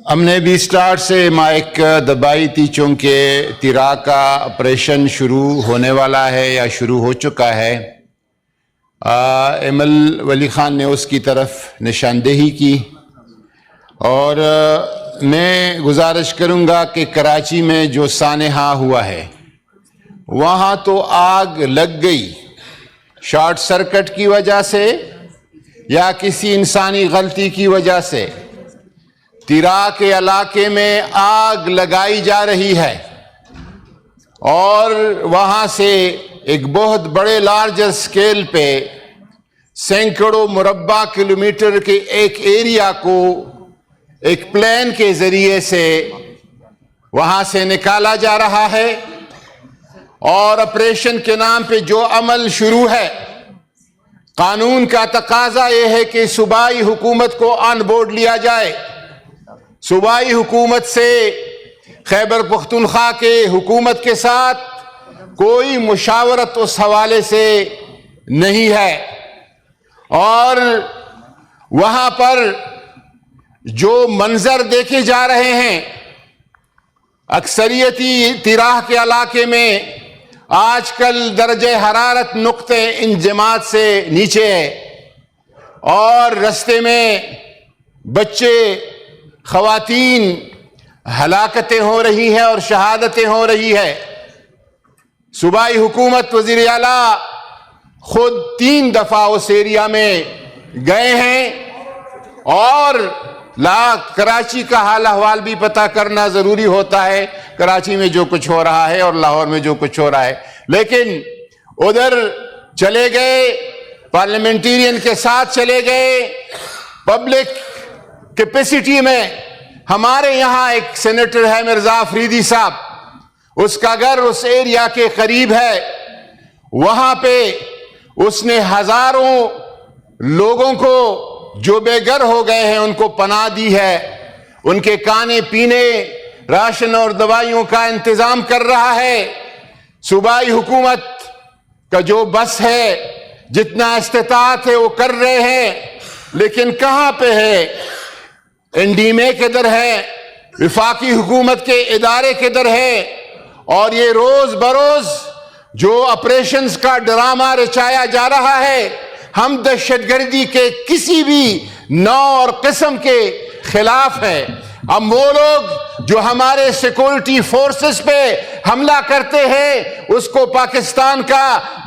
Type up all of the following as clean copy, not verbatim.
ہم نے بھی سٹارٹ سے مائک دبائی تھی چونکہ تیرا کا آپریشن شروع ہونے والا ہے یا شروع ہو چکا ہے۔ ایمل ولی خان نے اس کی طرف نشاندہی کی اور میں گزارش کروں گا کہ کراچی میں جو سانحہ ہوا ہے وہاں تو آگ لگ گئی شارٹ سرکٹ کی وجہ سے یا کسی انسانی غلطی کی وجہ سے۔ تیرا کے علاقے میں آگ لگائی جا رہی ہے اور وہاں سے ایک بہت بڑے لارجر سکیل پہ سینکڑوں مربع کلومیٹر کے ایک ایریا کو ایک پلین کے ذریعے سے وہاں سے نکالا جا رہا ہے، اور آپریشن کے نام پہ جو عمل شروع ہے، قانون کا تقاضا یہ ہے کہ صوبائی حکومت کو آن بورڈ لیا جائے۔ صوبائی حکومت سے خیبر پختونخوا کے حکومت کے ساتھ کوئی مشاورت اس حوالے سے نہیں ہے، اور وہاں پر جو منظر دیکھے جا رہے ہیں اکثریتی تیراہ کے علاقے میں آج کل درجہ حرارت نقطے انجماد سے نیچے ہے، اور رستے میں بچے خواتین ہلاکتیں ہو رہی ہیں اور شہادتیں ہو رہی ہے۔ صوبائی حکومت وزیر اعلیٰ خود 3 دفعہ اس ایریا میں گئے ہیں، اور کراچی کا حال احوال بھی پتہ کرنا ضروری ہوتا ہے، کراچی میں جو کچھ ہو رہا ہے اور لاہور میں جو کچھ ہو رہا ہے، لیکن ادھر چلے گئے، پارلیمنٹیرین کے ساتھ چلے گئے، پبلک کیپیسٹی میں۔ ہمارے یہاں ایک سینیٹر ہے مرزا افریدی صاحب، اس کا گھر اس ایریا کے قریب ہے، وہاں پہ اس نے ہزاروں لوگوں کو جو بے گھر ہو گئے ہیں ان کو پناہ دی ہے، ان کے کھانے پینے راشن اور دوائیوں کا انتظام کر رہا ہے۔ صوبائی حکومت کا جو بس ہے، جتنا استطاعت ہے وہ کر رہے ہیں، لیکن کہاں پہ ہے؟ این ڈی ایم اے کدھر ہے؟ وفاقی حکومت کے ادارے کدھر ہے؟ اور یہ روز بروز جو آپریشنز کا ڈرامہ رچایا جا رہا ہے، ہم دہشت گردی کے کسی بھی نوع اور قسم کے خلاف ہیں۔ ہم وہ لوگ جو ہمارے سیکورٹی فورسز پہ حملہ کرتے ہیں اس کو پاکستان کا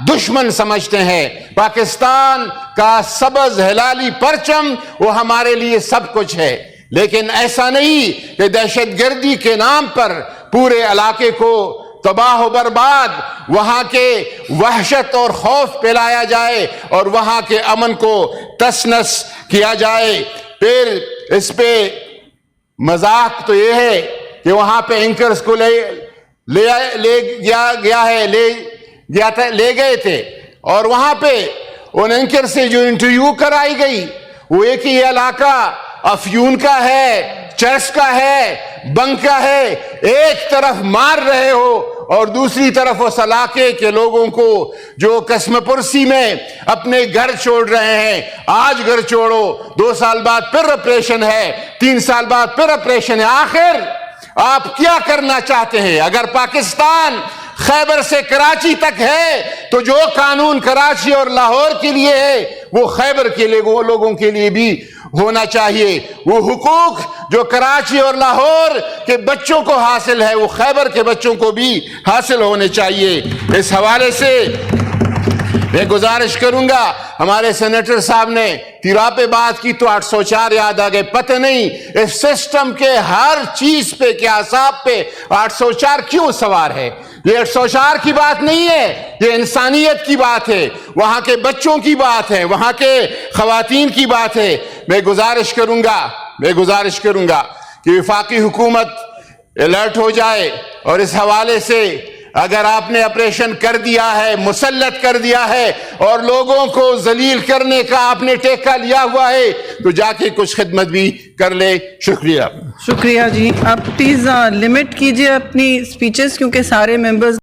دشمن سمجھتے ہیں۔ پاکستان کا سبز ہلالی پرچم وہ ہمارے لیے سب کچھ ہے، لیکن ایسا نہیں کہ دہشت گردی کے نام پر پورے علاقے کو تباہ و برباد، وہاں کے وحشت اور خوف پھیلایا جائے اور وہاں کے امن کو تس نس کیا جائے۔ پھر اس پہ مذاق تو یہ ہے کہ وہاں پہ اینکرز کو لے گئے تھے، اور وہاں پہ ان اینکر سے جو انٹرویو کرائی گئی وہ ایک ہی علاقہ افیون کا ہے، چرس کا ہے، بنک کا ہے، ایک طرف مار رہے ہو اور دوسری طرف اس علاقے کے لوگوں کو جو قسم پرسی میں اپنے گھر چھوڑ رہے ہیں۔ آج گھر چھوڑو، 2 سال بعد پھر آپریشن ہے، 3 سال بعد پھر آپریشن ہے۔ آخر آپ کیا کرنا چاہتے ہیں؟ اگر پاکستان خیبر سے کراچی تک ہے تو جو قانون کراچی اور لاہور کے لیے ہے وہ خیبر کے لیے وہ لوگوں کے لیے بھی ہونا چاہیے۔ وہ حقوق جو کراچی اور لاہور کے بچوں کو حاصل ہے وہ خیبر کے بچوں کو بھی حاصل ہونے چاہیے۔ اس حوالے سے میں گزارش کروں گا، ہمارے سینیٹر صاحب نے تیرا پہ بات کی تو 804 یاد آ گئے۔ پتہ نہیں اس سسٹم کے ہر چیز پہ کیا حساب پہ 804 کیوں سوار ہے؟ یہ 804 کی بات نہیں ہے، یہ انسانیت کی بات ہے، وہاں کے بچوں کی بات ہے، وہاں کے خواتین کی بات ہے۔ میں گزارش کروں گا کہ وفاقی حکومت الرٹ ہو جائے، اور اس حوالے سے اگر آپ نے آپریشن کر دیا ہے، مسلط کر دیا ہے اور لوگوں کو ذلیل کرنے کا آپ نے ٹیکہ لیا ہوا ہے تو جا کے کچھ خدمت بھی کر لے۔ شکریہ جی۔ آپ پلیز لمٹ کیجئے اپنی سپیچز، کیونکہ سارے ممبرز